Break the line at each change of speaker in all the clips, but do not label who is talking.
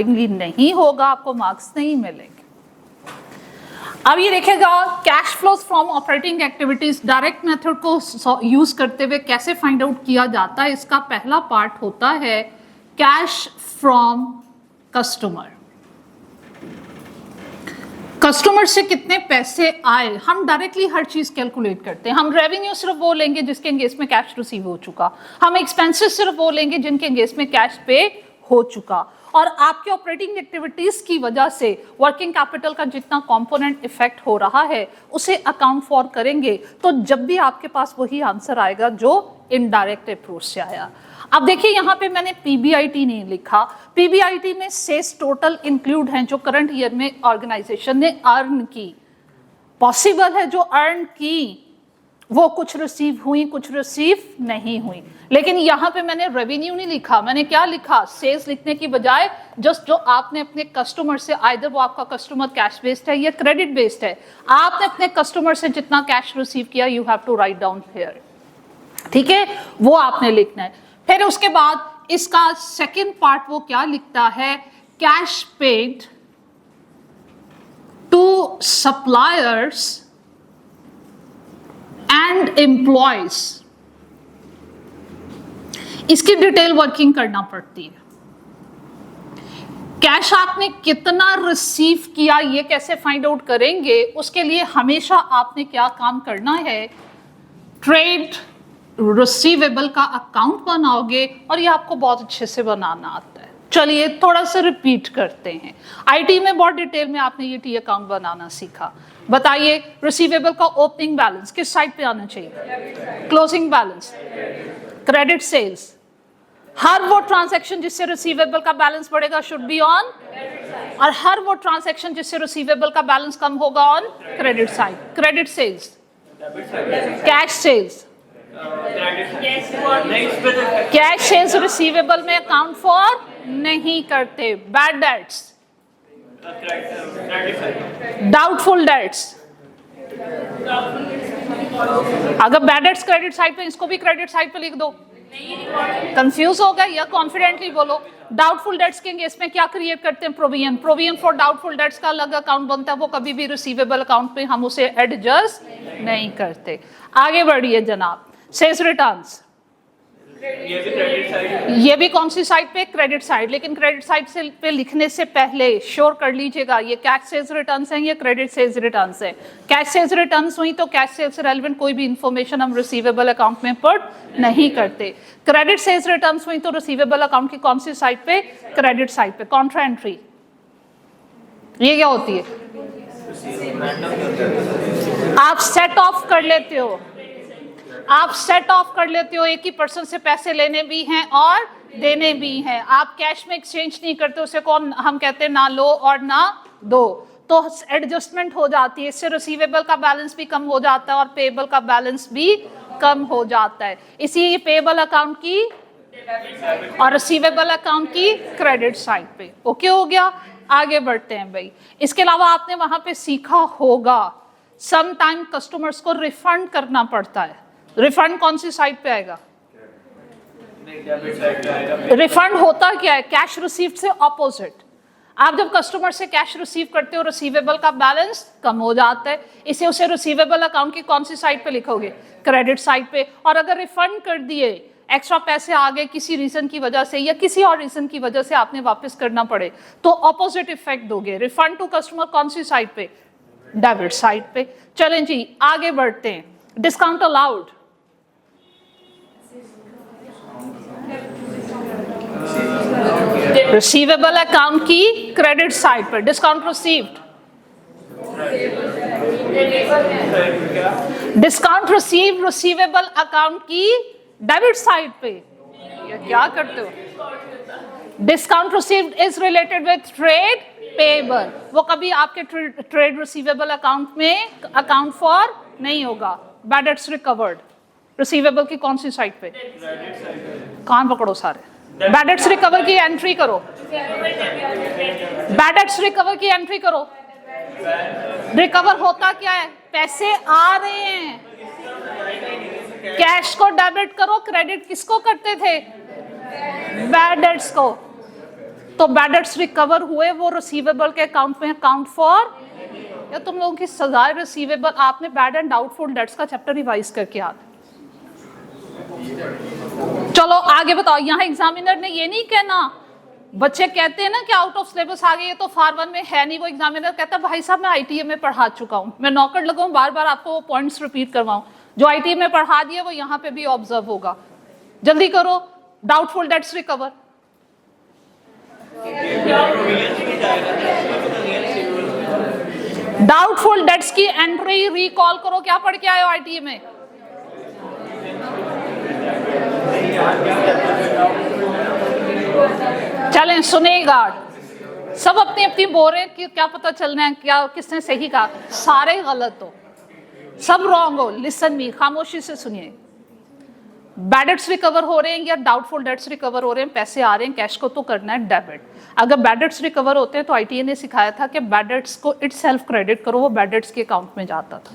Accordingly नहीं होगा, आपको मार्क्स नहीं मिलेंगे। अब ये देखेगा cash flows from operating activities direct method को यूज करते हुए कैसे फाइंड आउट किया जाता है। इसका पहला पार्ट होता है कैश फ्रॉम कस्टमर। कस्टमर से कितने पैसे आए, हम डायरेक्टली हर चीज कैलकुलेट करते हैं। हम रेवेन्यू सिर्फ वो लेंगे जिसके एंगेज में कैश रिसीव हो चुका, हम एक्सपेंसेस सिर्फ वो लेंगे जिनके एंगेज में कैश पे हो चुका, और आपके ऑपरेटिंग एक्टिविटीज की वजह से वर्किंग कैपिटल का जितना कंपोनेंट इफेक्ट हो रहा है उसे अकाउंट फॉर करेंगे, तो जब भी आपके पास वही आंसर आएगा जो इनडायरेक्ट अप्रोच से आया। अब देखिए यहाँ पे मैंने पीबीआईटी नहीं लिखा, पीबीआईटी में सेल्स टोटल इंक्लूड हैं जो करंट ईयर में ऑर्गेनाइजेशन ने अर्न की। पॉसिबल है जो अर्न की वो कुछ रिसीव हुई, कुछ रिसीव नहीं हुई, लेकिन यहाँ पे मैंने रेवेन्यू नहीं लिखा। मैंने क्या लिखा, सेल्स लिखने की बजाय जस्ट जो आपने अपने कस्टमर से, आइदर वो आपका कस्टमर कैश बेस्ड है या क्रेडिट बेस्ड है, आपने अपने कस्टमर से जितना कैश रिसीव किया you have to write down here, ठीक है, वो आपने लिखना है। फिर उसके बाद इसका सेकेंड पार्ट वो क्या लिखता है, cash paid to suppliers and employees. इसकी डिटेल वर्किंग करना पड़ती है। कैश आपने कितना रिसीव किया ये कैसे फाइंड आउट करेंगे, उसके लिए हमेशा आपने क्या काम करना है, ट्रेड रिसीवेबल का अकाउंट बनाओगे, और ये आपको बहुत अच्छे से बनाना आता है। चलिए थोड़ा सा रिपीट करते हैं। आईटी में बहुत डिटेल में आपने ये टी अकाउंट बनाना सीखा। बताइए रिसीवेबल का ओपनिंग बैलेंस किस साइड पे आना चाहिए, क्लोजिंग बैलेंस, क्रेडिट सेल्स। हर वो ट्रांजैक्शन जिससे रिसीवेबल का बैलेंस बढ़ेगा शुड बी ऑन, और हर वो ट्रांजैक्शन जिससे रिसीवेबल का बैलेंस कम होगा on credit side. Credit sales, cash sales, cash sales receivable में अकाउंट फॉर नहीं करते। बैड डेट्स, डाउटफुल डेट्स, अगर बैड डेट्स क्रेडिट साइड पे, इसको भी क्रेडिट साइड पे लिख दो। कंफ्यूज हो गया या कॉन्फिडेंटली बोलो। डाउटफुल डेट्स के केस में क्या क्रिएट करते हैं, provision. Provision for doubtful debts का अलग अकाउंट बनता है, वो कभी भी रिसीवेबल अकाउंट पे हम उसे एडजस्ट नहीं करते। आगे बढ़िए जनाब, सेल्स रिटर्न्स, ये भी कौन सी साइड पे, क्रेडिट साइड। लेकिन क्रेडिट साइड से पे लिखने से पहले श्योर कर लीजिएगा ये कैश सेल्स रिटर्न्स हैं, ये क्रेडिट सेल्स रिटर्न्स हैं। कैश सेल्स रिटर्न्स हुई तो कैश सेल्स से रेलेवेंट कोई भी इंफॉर्मेशन हम रिसीवेबल अकाउंट में पुट नहीं करते। क्रेडिट सेल्स रिटर्न्स हुई तो रिसीवेबल अकाउंट की कौन सी साइड पे, क्रेडिट साइड पे। कॉन्ट्रा एंट्री, ये क्या होती है, आप सेट ऑफ कर लेते हो, आप सेट ऑफ कर लेते हो, एक ही पर्सन से पैसे लेने भी हैं और देने भी हैं। आप कैश में एक्सचेंज नहीं करते, उसे कौन हम कहते हैं, ना लो और ना दो, तो एडजस्टमेंट हो जाती है। इससे रिसीवेबल का बैलेंस भी कम हो जाता है और पेएबल का बैलेंस भी कम हो जाता है। इसी पेएबल अकाउंट की और रिसीवेबल अकाउंट की क्रेडिट साइड पे। ओके हो गया, आगे बढ़ते हैं भाई। इसके अलावा आपने वहां पे सीखा होगा सम टाइम कस्टमर्स को रिफंड करना पड़ता है। रिफंड कौन सी साइड पे आएगा, रिफंड होता क्या है, कैश रिसीव्ड से ऑपोजिट। आप जब कस्टमर से कैश रिसीव करते हो रिसीवेबल का बैलेंस कम हो जाता है, इसे उसे रिसीवेबल अकाउंट की कौन सी साइड पे लिखोगे, क्रेडिट साइड पे। और अगर रिफंड कर दिए, एक्स्ट्रा पैसे आ गए किसी रीजन की वजह से या किसी और रीजन की वजह से आपने वापस करना पड़े, तो ऑपोजिट इफेक्ट दोगे। रिफंड टू कस्टमर कौन सी साइड पे, डेबिट साइड पे। चलें जी आगे बढ़ते हैं। डिस्काउंट अलाउड, रिसीवेबल अकाउंट की क्रेडिट साइड पर। Discount received, discount receive receivable account की डेबिट साइड पे। ये क्या करते हो, discount received is related with trade payable, वो कभी आपके ट्रेड रिसीवेबल अकाउंट में अकाउंट फॉर नहीं होगा। बैड डेट्स रिकवर्ड, रिसीवेबल की कौन सी साइड पे, कान पकड़ो सारे। बैड डेट्स रिकवर की एंट्री करो, बैड डेट्स रिकवर की एंट्री करो। रिकवर होता क्या है, पैसे आ रहे हैं, कैश को डेबिट करो, क्रेडिट किसको करते थे, बैड डेट्स को। तो बैड डेट्स रिकवर हुए, वो रिसीवेबल के अकाउंट में अकाउंट फॉर, या तुम लोगों की सजाए रिसीवेबल, आपने बैड एंड डाउटफुल डेट्स का चैप्टर रिवाइज करके आ। चलो आगे बताओ, यहाँ एग्जामिनर ने ये नहीं कहना, बच्चे कहते हैं ना कि आउट ऑफ सिलेबस आ गए, ये तो फार 1 में है नहीं, वो एग्जामिनर कहता है भाई साहब मैं आईटीए में पढ़ा चुका हूँ, मैं नौकर लगाऊं बार बार आपको वो पॉइंट्स रिपीट करवाऊं, जो आईटीए में पढ़ा दिया वो यहाँ पे भी ऑब्जर्व होगा। जल्दी करो, doubtful debts recover. Doubtful debts की एंट्री रिकॉल करो, क्या पढ़ के आए हो आईटीए में? चलें सुनेगा, सब अपनी अपनी बोल रहे कि क्या पता चलना है क्या किसने सही कहा, सारे गलत हो, सब रॉन्ग हो। लिसन मी, खामोशी से सुनिए। बैड डेट्स रिकवर हो रहे हैं या डाउटफुल डेट्स रिकवर हो रहे हैं, पैसे आ रहे हैं, कैश को तो करना है डेबिट। अगर बैड डेट्स रिकवर होते हैं तो आईटीए ने सिखाया था कि बैड डेट्स को इटसेल्फ क्रेडिट करो, वो बैड डेट्स के अकाउंट में जाता था।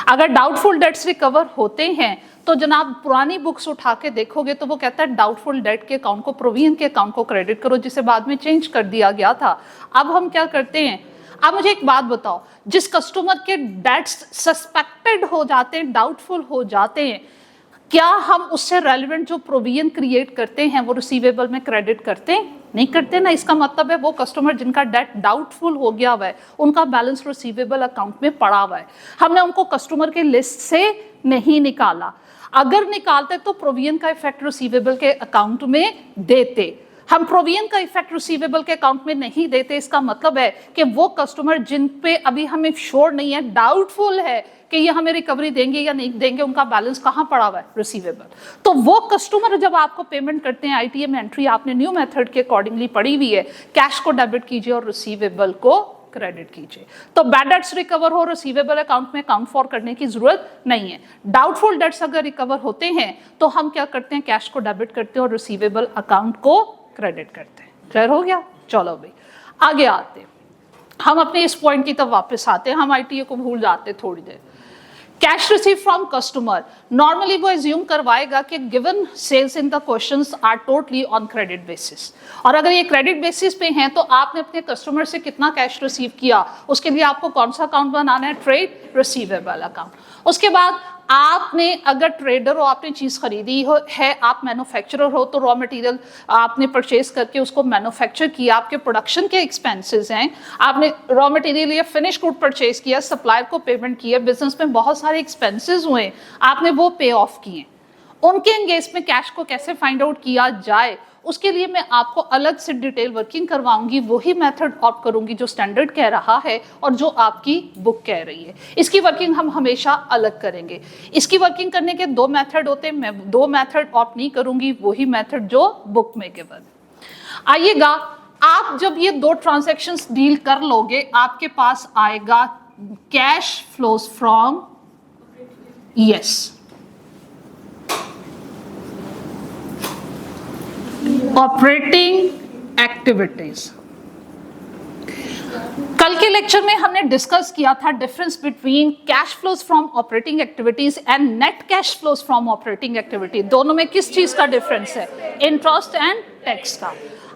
अगर डाउटफुल डेट्स रिकवर होते हैं तो जनाब पुरानी बुक्स उठा के देखोगे तो वो कहता है डाउटफुल डेट के अकाउंट को, प्रोविजन के अकाउंट को क्रेडिट करो, जिसे बाद में चेंज कर दिया गया था। अब हम क्या करते हैं, अब मुझे एक बात बताओ, जिस कस्टमर के डेट्स सस्पेक्टेड हो जाते हैं, डाउटफुल हो जाते हैं, क्या हम उससे रेलिवेंट जो प्रोविजन क्रिएट करते हैं वो रिसीवेबल में क्रेडिट करते हैं? नहीं करते ना। इसका मतलब है वो कस्टमर जिनका डेट डाउटफुल हो गया हुआ है, उनका बैलेंस रिसीवेबल अकाउंट में पड़ा हुआ है, हमने उनको कस्टमर के लिस्ट से नहीं निकाला। अगर निकालते तो प्रोविजन का इफेक्ट रिसीवेबल के अकाउंट में देते, हम प्रोविजन का इफेक्ट रिसीवेबल के अकाउंट में नहीं देते। इसका मतलब है कि वो कस्टमर जिन पे अभी हमें श्योर नहीं है, डाउटफुल है कि ये हमें रिकवरी देंगे या नहीं देंगे, उनका बैलेंस कहाँ पड़ा हुआ है, रिसीवेबल। तो वो कस्टमर जब आपको पेमेंट करते हैं, आईटीए में एंट्री आपने न्यू मेथड के अकॉर्डिंगली पड़ी हुई है, कैश को डेबिट कीजिए और रिसीवेबल को क्रेडिट कीजिए। तो बैड डेट्स रिकवर हो, रिसीवेबल अकाउंट में अकाउंट फॉर करने की जरूरत नहीं है। डाउटफुल डेट्स अगर रिकवर होते हैं तो हम क्या करते हैं, कैश को डेबिट करते हैं और रिसीवेबल अकाउंट को क्रेडिट करते हैं। क्लियर हो गया? चलो भाई आगे आते हैं, हम अपने इस पॉइंट की तरफ वापस आते हैं, हम आईटीए को भूल जाते थोड़ी देर। Cash receive from customer, normally वो एज्यूम करवाएगा कि given sales in the questions are totally on credit basis, और अगर ये क्रेडिट बेसिस पे हैं तो आपने अपने कस्टमर से कितना कैश रिसीव किया, उसके लिए आपको कौन सा अकाउंट बनाना है, ट्रेड रिसीवेबल अकाउंट। उसके बाद आपने अगर ट्रेडर हो, आपने चीज़ खरीदी हो है, आप मैन्युफैक्चरर हो तो रॉ मटेरियल आपने परचेज करके उसको मैन्युफैक्चर किया, आपके प्रोडक्शन के एक्सपेंसेस हैं, आपने रॉ मटेरियल या फिनिश गुड परचेज किया, सप्लायर को पेमेंट किया, बिजनेस में बहुत सारे एक्सपेंसेस हुए, आपने वो पे ऑफ किए। उनके एंगेज में कैश को कैसे फाइंड आउट किया जाए, उसके लिए मैं आपको अलग से डिटेल वर्किंग करवाऊंगी, वही मेथड ऑप्ट करूंगी जो स्टैंडर्ड कह रहा है और जो आपकी बुक कह रही है। इसकी वर्किंग हम हमेशा अलग करेंगे। इसकी वर्किंग करने के 2 मेथड होते हैं, मैं 2 मेथड ऑप्ट नहीं करूंगी, वही मेथड जो बुक में गिवन। आइएगा, आप जब ये 2 ट्रांजैक्शंस डील कर लोगे, आपके पास आएगा cash flows from, yes, operating activities. कल के लेक्चर में हमने डिस्कस किया था difference between cash flows from operating activities and net cash flows from operating activity. दोनों में किस चीज का डिफरेंस है, इंटरेस्ट एंड टैक्स का।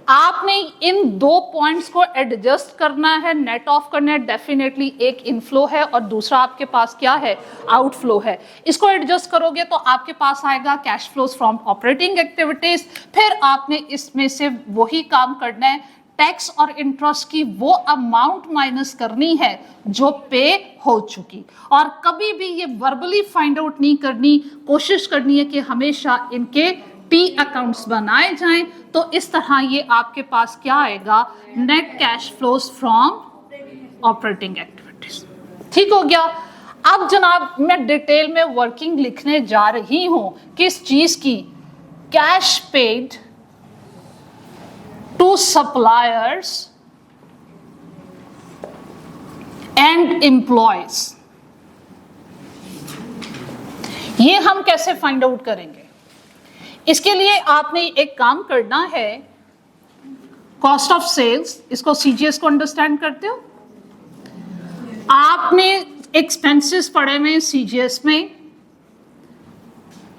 आपने इन 2 पॉइंट्स को एडजस्ट करना है, नेट ऑफ करना है। डेफिनेटली एक इनफ्लो है और दूसरा आपके पास क्या है, आउटफ्लो है। इसको एडजस्ट करोगे तो आपके पास आएगा cash flows from operating activities. फिर आपने इसमें से वही काम करना है, टैक्स और इंटरेस्ट की वो अमाउंट माइनस करनी है जो पे हो चुकी, और कभी भी ये वर्बली फाइंड आउट नहीं करनी, कोशिश करनी है कि हमेशा इनके टी अकाउंट्स बनाए जाएं। तो इस तरह ये आपके पास क्या आएगा, net cash flows from operating activities. ठीक हो गया। अब जनाब मैं डिटेल में वर्किंग लिखने जा रही हूं, किस चीज की, cash paid to suppliers and employees. ये हम कैसे फाइंड आउट करेंगे? इसके लिए आपने एक काम करना है, कॉस्ट ऑफ सेल्स, इसको सीजीएस को अंडरस्टैंड करते हो, आपने एक्सपेंसेस पढ़े में सीजीएस में,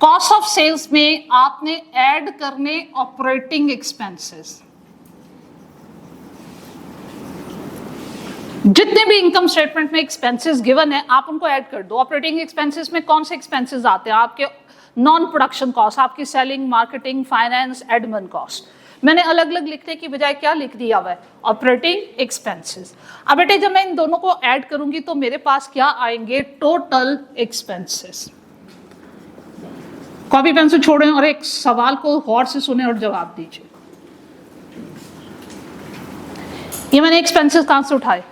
कॉस्ट ऑफ सेल्स में आपने ऐड करने ऑपरेटिंग एक्सपेंसेस। जितने भी इनकम स्टेटमेंट में एक्सपेंसेस गिवन है आप उनको ऐड कर दो। ऑपरेटिंग एक्सपेंसेस में कौन से एक्सपेंसेस आते हैं? आपके नॉन प्रोडक्शन कॉस्ट, आपकी selling, marketing, finance, admin cost. मैंने अलग अलग लिखने की बजाय क्या लिख दिया हुआ है? Operating expenses. अब बेटे जब मैं इन दोनों को ऐड करूंगी तो मेरे पास क्या आएंगे? Total expenses. कॉपी पेन से छोड़ें और एक सवाल को गौर से सुने और जवाब दीजिए। ये मैंने एक्सपेंसेस कहां से उठाए?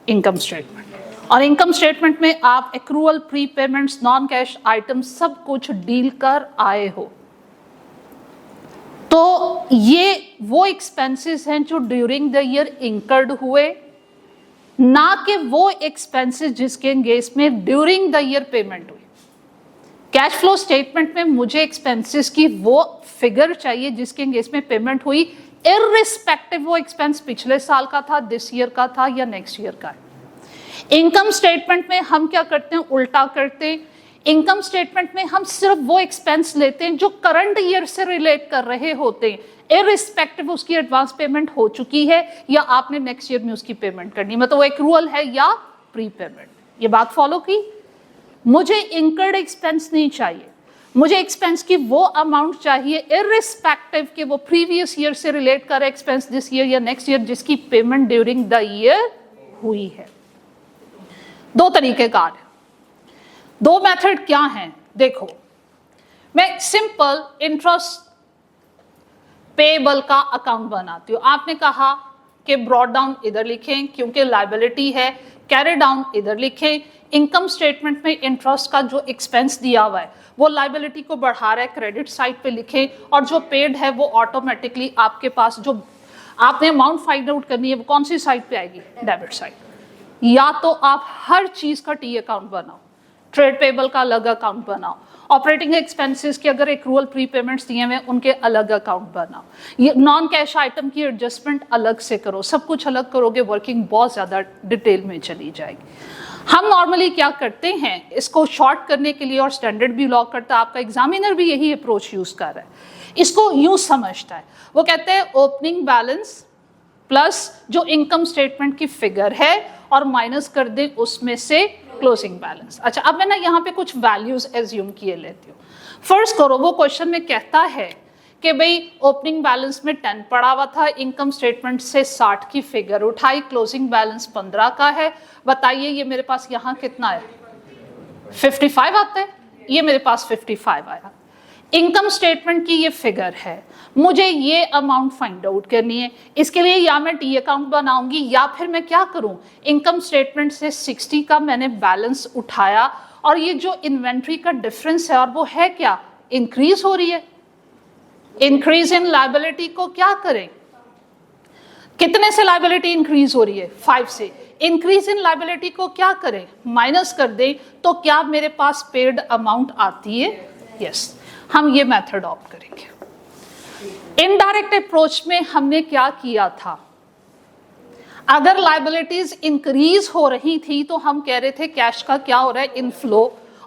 Income statement. और इनकम स्टेटमेंट में आप accrual, pre payments, non cash item सब कुछ डील कर आए हो। तो ये वो एक्सपेंसेस हैं जो ड्यूरिंग द ईयर इंकर्ड हुए, ना कि वो एक्सपेंसेस जिसके engagement during the year payment हुई। कैश फ्लो स्टेटमेंट में मुझे एक्सपेंसेस की वो फिगर चाहिए जिसके एंगेजमेंट पेमेंट हुई, इररिस्पेक्टिव वो एक्सपेंस पिछले साल का था, दिस ईयर का था या नेक्स्ट ईयर का है। इनकम स्टेटमेंट में हम क्या करते हैं? उल्टा करते हैं। इनकम स्टेटमेंट में हम सिर्फ वो एक्सपेंस लेते हैं जो करंट ईयर से रिलेट कर रहे होते हैं, इररिस्पेक्टिव उसकी एडवांस पेमेंट हो चुकी है या आपने नेक्स्ट ईयर में उसकी पेमेंट करनी, मतलब वो एक्रूअल है या प्री पेमेंट। ये बात फॉलो की? मुझे इंकर्ड एक्सपेंस नहीं चाहिए, मुझे एक्सपेंस की वो अमाउंट चाहिए इररिस्पेक्टिव कि वो प्रीवियस ईयर से रिलेट कर एक्सपेंस दिस ईयर या नेक्स्ट ईयर जिसकी पेमेंट ड्यूरिंग द ईयर हुई है। दो तरीकेकार है, दो मेथड क्या हैं? देखो, मैं सिंपल इंटरेस्ट पेएबल का अकाउंट बनाती हूं। आपने कहा कि ब्रॉट डाउन इधर लिखें क्योंकि लायबिलिटी है, कैरी डाउन इधर लिखें। इनकम स्टेटमेंट में इंटरेस्ट का जो एक्सपेंस दिया हुआ है वो लायबिलिटी को बढ़ा रहा है, क्रेडिट साइड पे लिखें, और जो पेड है वो ऑटोमेटिकली आपके पास जो आपने अमाउंट फाइंड आउट करनी है वो कौन सी साइड पे आएगी? Debit side. या तो आप हर चीज का टी अकाउंट बनाओ, ट्रेड पेबल का अलग अकाउंट बनाओ, ऑपरेटिंग एक्सपेंसेस के अगर एक्रूअल प्री पेमेंट्स दिए हुए उनके अलग अकाउंट बनाओ, ये नॉन कैश आइटम की एडजस्टमेंट अलग से करो। सब कुछ अलग करोगे, वर्किंग बहुत ज्यादा डिटेल में चली जाएगी। हम नॉर्मली क्या करते हैं, इसको शॉर्ट करने के लिए, और स्टैंडर्ड भी लॉ करता है, आपका एग्जामिनर भी यही अप्रोच यूज कर रहा है। इसको यूं समझता है, वो कहते हैं ओपनिंग बैलेंस प्लस जो इनकम स्टेटमेंट की फिगर है और माइनस कर दे उसमें से क्लोजिंग बैलेंस। अच्छा, अब मैं ना यहाँ पे कुछ वैल्यूज एज्यूम किए लेती हूँ। फर्स्ट करो, वो क्वेश्चन में कहता है कि भाई ओपनिंग बैलेंस में 10 पड़ा हुआ था, इनकम स्टेटमेंट से 60 की फिगर उठाई, क्लोजिंग बैलेंस 15 का है। बताइए ये मेरे पास यहाँ कितना है? 55 आता है। ये मेरे पास 55 आया। इनकम स्टेटमेंट की ये फिगर है, मुझे ये अमाउंट फाइंड आउट करनी है। इसके लिए या मैं टी अकाउंट बनाऊंगी या फिर मैं क्या करूं, इनकम स्टेटमेंट से 60 का मैंने बैलेंस उठाया, और ये जो इन्वेंट्री का डिफरेंस है और वो है क्या? इंक्रीज हो रही है। इंक्रीज इन लायबिलिटी को क्या करें? कितने से लायबिलिटी इंक्रीज हो रही है? 5 से। इंक्रीज इन लायबिलिटी को क्या करें? माइनस कर दें। तो क्या मेरे पास पेड अमाउंट आती है? यस। हम ये मेथड ऑप्ट करेंगे। इनडायरेक्ट अप्रोच में हमने क्या किया था, अगर लायबिलिटीज इंक्रीज हो रही थी तो हम कह रहे थे कैश का क्या हो रहा है? इनफ्लो,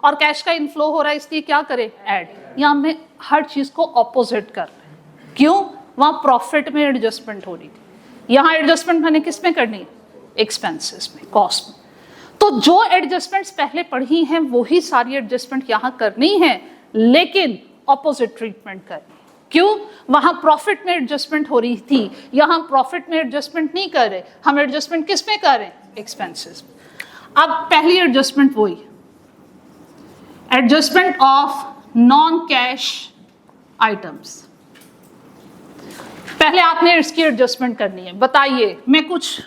और कैश का इनफ्लो हो रहा है इसलिए क्या करें? ऐड। यहाँ हमने हर चीज को ऑपोजिट कर रहे हैं। क्यों? वहां प्रॉफिट में एडजस्टमेंट हो रही थी, यहाँ एडजस्टमेंट मैंने किस में करनी है? एक्सपेंसेस में, कॉस्ट में। तो जो एडजस्टमेंट्स पहले पढ़ी हैं वही सारी एडजस्टमेंट यहाँ करनी है, लेकिन ऑपोजिट ट्रीटमेंट करनी। क्यों? वहां प्रॉफिट में एडजस्टमेंट हो रही थी, यहां प्रॉफिट में एडजस्टमेंट नहीं कर रहे, हम एडजस्टमेंट किस में कर रहे हैं? एक्सपेंसेस। अब पहली एडजस्टमेंट वही, adjustment of non cash items. पहले आपने इसकी एडजस्टमेंट करनी है। बताइए, मैं कुछ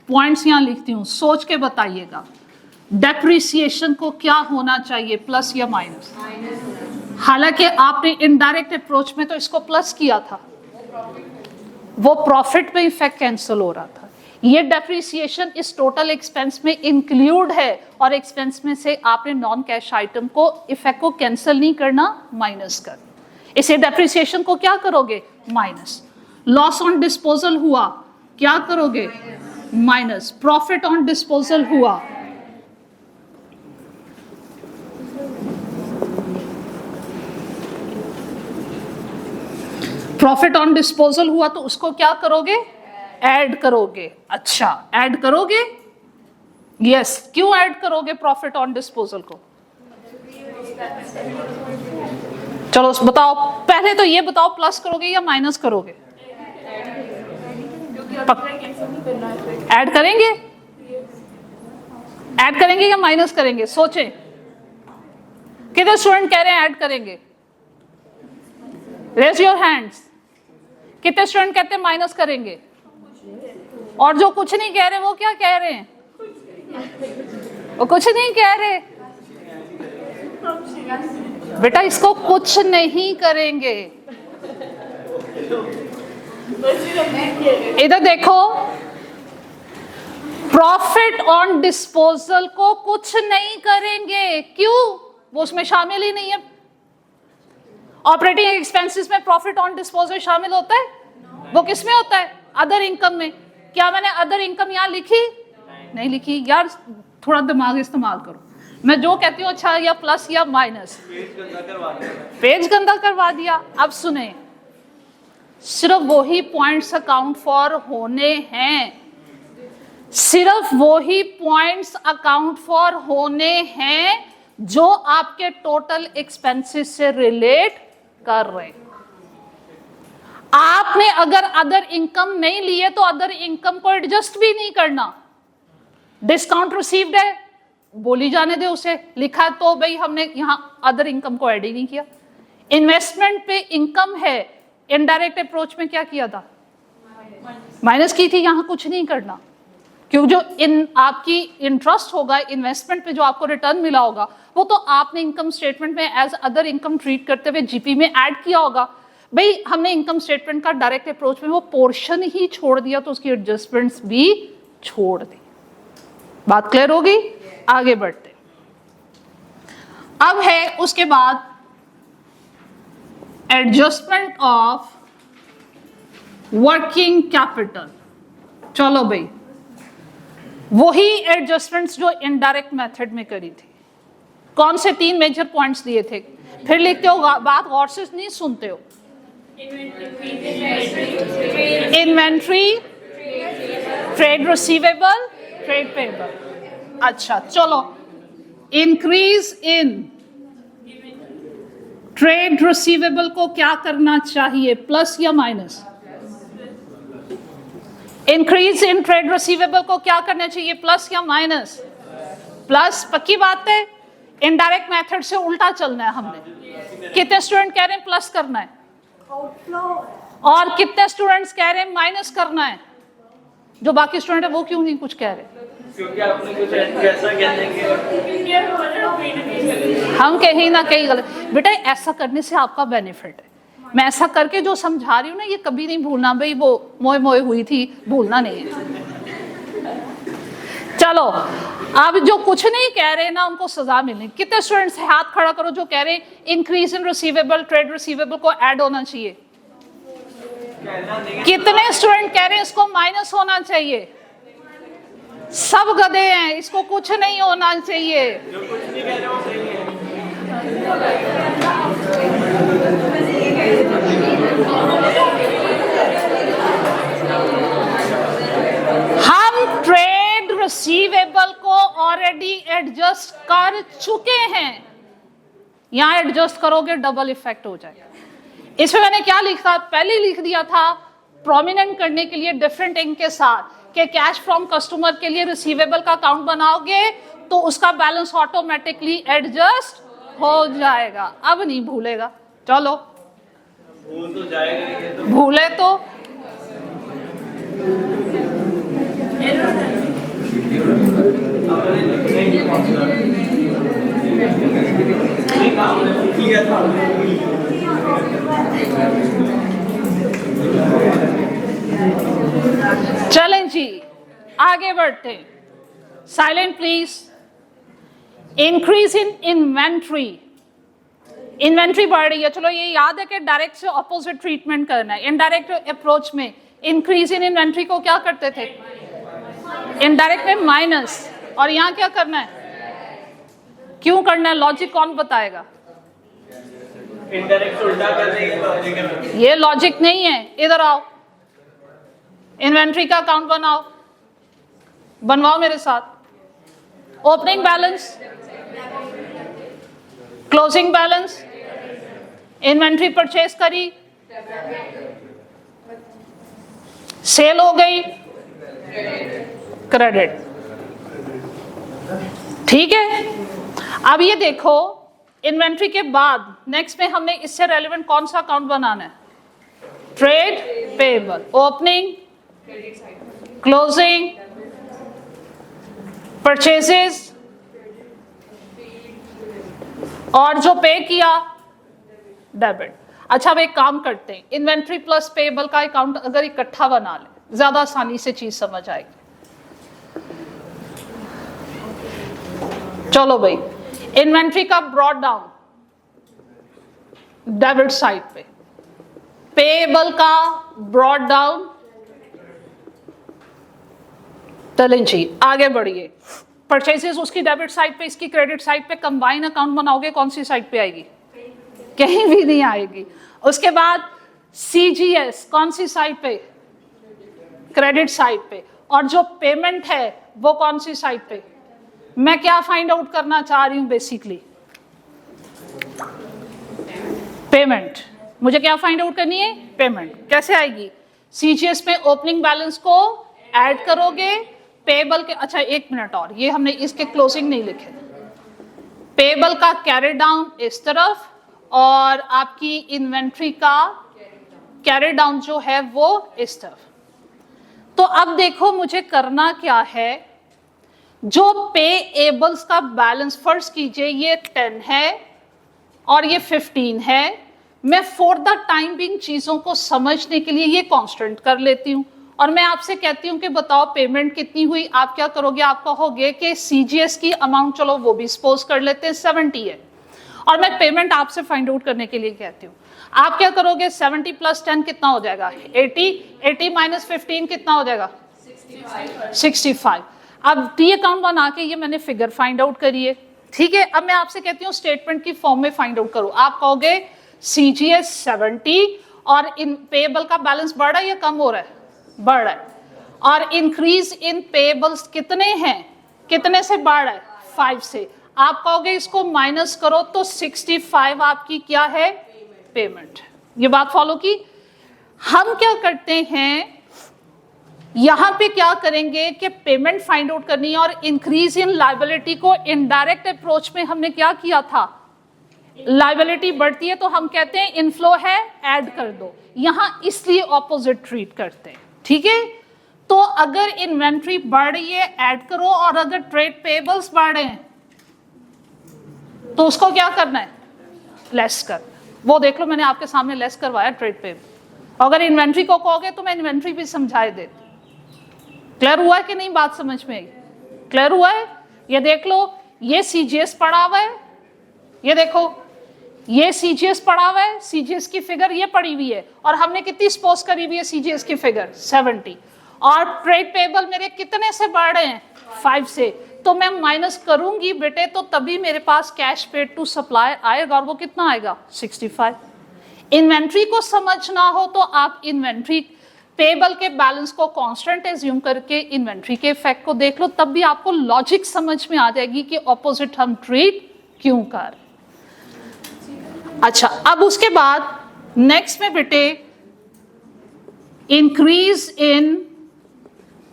पॉइंट्स यहां लिखती हूं, सोच के बताइएगा। डेप्रिसिएशन को क्या होना चाहिए? प्लस या माइनस? हालांकि आपने इनडायरेक्ट अप्रोच में तो इसको प्लस किया था, वो प्रॉफिट में इफेक्ट कैंसिल हो रहा था। ये डेप्रिसिएशन इस टोटल एक्सपेंस में इंक्लूड है, और एक्सपेंस में से आपने नॉन कैश आइटम को इफेक्ट को कैंसिल नहीं करना, माइनस कर। इसे डेप्रिसिएशन को क्या करोगे? माइनस। लॉस ऑन डिस्पोजल हुआ, क्या करोगे? माइनस। प्रॉफिट ऑन डिस्पोजल हुआ, प्रॉफिट ऑन डिस्पोजल हुआ तो उसको क्या करोगे? ऐड करोगे। अच्छा, ऐड करोगे, यस, क्यों ऐड करोगे प्रॉफिट ऑन डिस्पोजल को? चलो बताओ, पहले तो ये बताओ प्लस करोगे या माइनस करोगे? ऐड करेंगे, ऐड करेंगे या माइनस करेंगे? सोचें, कितने स्टूडेंट कह रहे हैं ऐड करेंगे? Raise your hands. कितने स्टूडेंट कहते हैं माइनस करेंगे? और जो कुछ नहीं कह रहे वो क्या कह रहे हैं? वो कुछ नहीं कह रहे। बेटा इसको कुछ नहीं करेंगे। इधर देखो, प्रॉफिट ऑन डिस्पोजल को कुछ नहीं करेंगे। क्यों? वो उसमें शामिल ही नहीं है। ऑपरेटिंग एक्सपेंसेस में प्रॉफिट ऑन डिस्पोजल शामिल होता है? वो किस में होता है? अदर इनकम में। क्या मैंने अदर इनकम यहां लिखी? नहीं लिखी। यार थोड़ा दिमाग इस्तेमाल करो। मैं जो कहती हूँ अच्छा या प्लस या माइनस, पेज गंदा करवा दिया। अब सुने, सिर्फ वही पॉइंट्स अकाउंट फॉर होने हैं, सिर्फ वही पॉइंट्स अकाउंट फॉर होने हैं जो आपके टोटल एक्सपेंसेस से रिलेट कर रहे हैं। आपने अगर अदर इनकम नहीं ली है तो अदर इनकम को एडजस्ट भी नहीं करना। डिस्काउंट रिसीव्ड है, बोली जाने दे उसे, लिखा तो भाई हमने यहां अदर इनकम को ऐड ही नहीं किया। इन्वेस्टमेंट पे इनकम है, इनडायरेक्ट अप्रोच में क्या किया था? माइनस की थी। यहां कुछ नहीं करना, क्योंकि जो इन आपकी इंटरेस्ट होगा इन्वेस्टमेंट पे, जो आपको रिटर्न मिला होगा, वो तो आपने इनकम स्टेटमेंट में एज अदर इनकम ट्रीट करते हुए जीपी में ऐड किया होगा। भाई हमने इनकम स्टेटमेंट का डायरेक्ट अप्रोच में वो पोर्शन ही छोड़ दिया, तो उसकी एडजस्टमेंट्स भी छोड़ दी। बात क्लियर होगी? आगे बढ़ते। अब है उसके बाद एडजस्टमेंट ऑफ वर्किंग कैपिटल। चलो भाई, वही एडजस्टमेंट्स जो इनडायरेक्ट मेथड में करी थी। कौन से 3 मेजर पॉइंट्स दिए थे? फिर लिखते हो, बात गौर से नहीं सुनते हो। Inventory, trade receivable, trade payable. अच्छा चलो, इंक्रीज इन ट्रेड रिसीवेबल को क्या करना चाहिए, प्लस या minus? Increase in trade receivable को क्या करना चाहिए, प्लस या माइनस? प्लस। पक्की बात है, इनडायरेक्ट मेथड से उल्टा चलना है हमने। कितने स्टूडेंट कह रहे हैं प्लस करना है, और कितने स्टूडेंट्स कह रहे हैं माइनस करना है? जो बाकी स्टूडेंट है वो क्यों नहीं कुछ कह रहे?
क्योंकि आपने कुछ ऐसा कह देंगे,
हम कहीं ना कहीं गलत। बेटा ऐसा करने से आपका बेनिफिट है। मैं ऐसा करके जो समझा रही हूँ ना, ये कभी नहीं भूलना भाई, वो मोए मोए हुई थी, भूलना नहीं है। चलो, अब जो कुछ नहीं कह रहे ना उनको सजा मिलनी। कितने स्टूडेंट्स हाथ खड़ा करो जो कह रहे हैं increase in receivable, trade receivable को ऐड होना चाहिए? कितने स्टूडेंट कह रहे हैं इसको माइनस होना चाहिए? सब गधे हैं, इसको कुछ नहीं होना चाहिए।
जो कुछ नहीं कह रहे वो सही है।
हम ट्रेड रिसीवेबल को ऑलरेडी एडजस्ट कर चुके हैं। यहां एडजस्ट करोगे डबल इफेक्ट हो जाएगा। इसमें मैंने क्या लिखा, पहले लिख दिया था प्रोमिनेंट करने के लिए डिफरेंट इंक के साथ कि कैश फ्रॉम कस्टमर के लिए रिसीवेबल का अकाउंट बनाओगे तो उसका बैलेंस ऑटोमेटिकली एडजस्ट हो जाएगा। अब नहीं भूलेगा। चलो,
भूल तो जाएगा, तो
भूले तो चलें जी, आगे बढ़ते। Silent please. Increase in inventory, inventory बढ़ रही है। चलो ये याद है कि डायरेक्ट से ऑपोजिट ट्रीटमेंट करना है। इनडायरेक्ट अप्रोच में इंक्रीज इन इन्वेंट्री को क्या करते थे? इनडायरेक्ट में माइनस। और यहां क्या करना है? क्यों करना है? लॉजिक कौन बताएगा?
इनडायरेक्ट उल्टा कर देंगे, लॉजिक है।
ये लॉजिक नहीं है। इधर आओ, इन्वेंट्री का अकाउंट बनाओ, बनवाओ मेरे साथ। Opening balance, closing balance, inventory purchase करी, सेल हो गई, क्रेडिट। ठीक है, अब ये देखो इन्वेंट्री के बाद नेक्स्ट में हमने इससे रेलेवेंट कौन सा अकाउंट बनाना है? Trade payable, opening, closing, purchases, और जो पे किया डेबिट। अच्छा, अब एक काम करते हैं, इन्वेंट्री प्लस पेबल का अकाउंट अगर इकट्ठा बना ले, ज्यादा आसानी से चीज समझ आएगी। चलो भाई, इन्वेंट्री का ब्रॉड डाउन डेबिट साइड पे, पेबल का ब्रॉड डाउन, चलें जी आगे बढ़िए। परचेजेस उसकी डेबिट साइड पे, इसकी क्रेडिट साइड पे, कंबाइन अकाउंट बनाओगे कौन सी साइड पे आएगी? कहीं भी नहीं आएगी। उसके बाद सीजीएस कौन सी साइड पे? क्रेडिट साइड पे। और जो पेमेंट है वो कौन सी साइड पे? मैं क्या फाइंड आउट करना चाह रही हूं बेसिकली? पेमेंट। मुझे क्या फाइंड आउट करनी है? पेमेंट। कैसे आएगी? सीजीएस में ओपनिंग बैलेंस को ऐड करोगे, पेबल के, अच्छा एक मिनट और, ये हमने इसके क्लोजिंग नहीं लिखे, पेबल का कैरी डाउन इस तरफ और आपकी इन्वेंट्री का कैरी डाउन जो है वो इस तरफ। तो अब देखो मुझे करना क्या है, जो पेएबल्स का बैलेंस फर्ज कीजिए ये 10 है और ये 15 है, मैं फॉर द टाइम बिंग चीजों को समझने के लिए ये कांस्टेंट कर लेती हूं और मैं आपसे कहती हूं कि बताओ पेमेंट कितनी हुई। आप क्या करोगे? आप कहोगे कि सीजीएस की अमाउंट, चलो वो भी सपोज कर लेते हैं 70 है और मैं पेमेंट आपसे फाइंड आउट करने के लिए कहती हूँ। आप क्या करोगे? 70 + 10 कितना हो जाएगा? 80। 80 - 15 कितना हो जाएगा? 65। अब टी अकाउंट बना के ये मैंने फिगर फाइंड आउट करी है, ठीक है। अब मैं आपसे कहती हूँ स्टेटमेंट की फॉर्म में फाइंड आउट करो। आप कहोगे सीजीएस 70 और इन पेएबल का बैलेंस बढ़ रहा है या कम हो रहा है? बढ़ रहा है। और इंक्रीज इन पेएबल्स कितने हैं? कितने से बढ़ रहा है? 5 से। आप कहोगे इसको माइनस करो तो 65 आपकी क्या है? पेमेंट। ये बात फॉलो की? हम क्या करते हैं यहां पे, क्या करेंगे कि पेमेंट फाइंड आउट करनी है और इंक्रीज इन लायबिलिटी को इनडायरेक्ट अप्रोच में हमने क्या किया था? लायबिलिटी बढ़ती है तो हम कहते हैं इनफ्लो है, ऐड कर दो। यहां इसलिए ऑपोजिट ट्रीट करते हैं, ठीक है। तो अगर इन्वेंट्री बढ़ रही है ऐड करो, और अगर ट्रेड पेएबल्स बढ़ रहे हैं तो उसको क्या करना है? लेस कर। वो देख लो मैंने आपके सामने लेस करवाया ट्रेड पेएबल। अगर इन्वेंट्री को कहोगे तो मैं इन्वेंट्री भी समझाए देती। क्लियर हुआ है कि नहीं? बात समझ में आई? क्लियर हुआ है? ये देख लो, ये सीजीएस पड़ा हुआ है, ये देखो ये सीजीएस पड़ा हुआ है, सीजीएस की फिगर ये पड़ी हुई है और हमने कितनी सपोज करी हुई है सीजीएस की फिगर? 70। और ट्रेड पेएबल मेरे कितने से बढ़ रहे हैं? 5 से। तो मैं माइनस करूंगी बेटे तो तभी मेरे पास कैश पेड टू सप्लाई आएगा और वो कितना आएगा? 65। इन्वेंट्री को समझना हो तो आप इन्वेंट्री पेएबल के बैलेंस को कांस्टेंट एज्यूम करके इन्वेंट्री के इफेक्ट को देख लो, तब भी आपको लॉजिक समझ में आ जाएगी कि ऑपोजिट हम ट्रीट क्यों कर। अच्छा, अब उसके बाद नेक्स्ट में बेटे इंक्रीज इन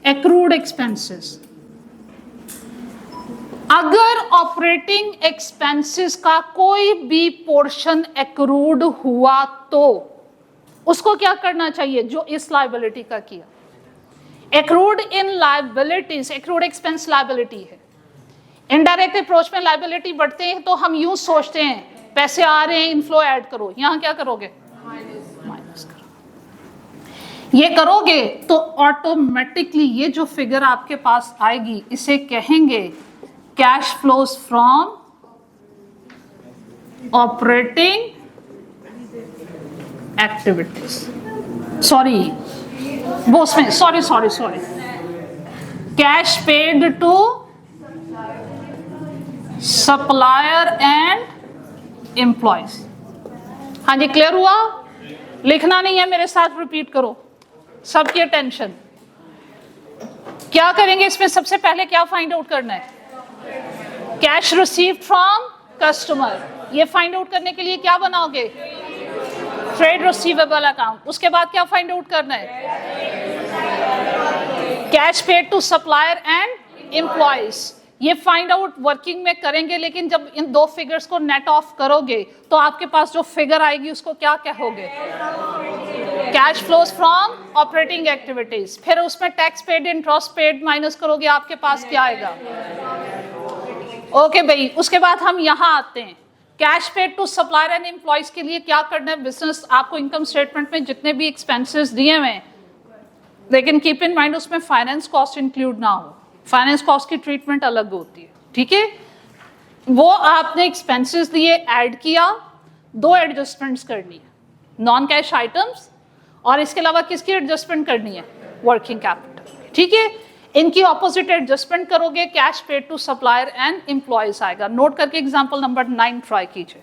एक्रूड एक्सपेंसेस। अगर ऑपरेटिंग एक्सपेंसेस का कोई भी पोर्शन एक्रूड हुआ तो उसको क्या करना चाहिए? जो इस लायबिलिटी का किया। एक्रूड इन लायबिलिटीज, एक्रूड एक्सपेंस लायबिलिटी है। इनडायरेक्ट अप्रोच में लायबिलिटी बढ़ते हैं तो हम यूं सोचते हैं पैसे आ रहे हैं, इनफ्लो ऐड करो। यहां क्या करोगे? माइनस करो। ये करोगे तो ऑटोमेटिकली ये जो फिगर आपके पास आएगी इसे कहेंगे cash flows from operating activities. Sorry वो उसमें sorry cash paid to supplier and employees. हाँ जी, क्लियर हुआ? लिखना नहीं है, मेरे साथ रिपीट करो, सबकी अटेंशन। क्या करेंगे इसमें? सबसे पहले क्या फाइंड आउट करना है? कैश रिसीव्ड फ्रॉम कस्टमर, ये फाइंड आउट करने के लिए क्या बनाओगे, ट्रेड रिसीवेबल अकाउंट। उसके बाद क्या फाइंड आउट करना है, cash paid to supplier and employees. ये फाइंड आउट वर्किंग में करेंगे, लेकिन जब इन दो फिगर्स को नेट ऑफ करोगे तो आपके पास जो फिगर आएगी उसको क्या कहोगे, cash flows from operating activities. फिर उसमें tax paid, interest paid minus करोगे, आपके पास क्या आएगा। ओके भाई, उसके बाद हम यहाँ आते हैं, cash paid to supplier and employees के लिए क्या करना है। बिजनेस आपको इनकम स्टेटमेंट में जितने भी एक्सपेंसेस दिए हुए हैं, लेकिन कीप इन माइंड उसमें फाइनेंस कॉस्ट इंक्लूड ना हो, फाइनेंस कॉस्ट की ट्रीटमेंट अलग होती है, ठीक है। वो आपने एक्सपेंसेस दिए, ऐड किया, दो एडजस्टमेंट्स करनी है, नॉन कैश आइटम्स और इसके अलावा किसकी एडजस्टमेंट करनी है, वर्किंग कैपिटल, ठीक है। इनकी ऑपोजिट एडजस्टमेंट करोगे, cash paid to supplier and employees आएगा। नोट करके एग्जांपल नंबर 9 ट्राई कीजिए।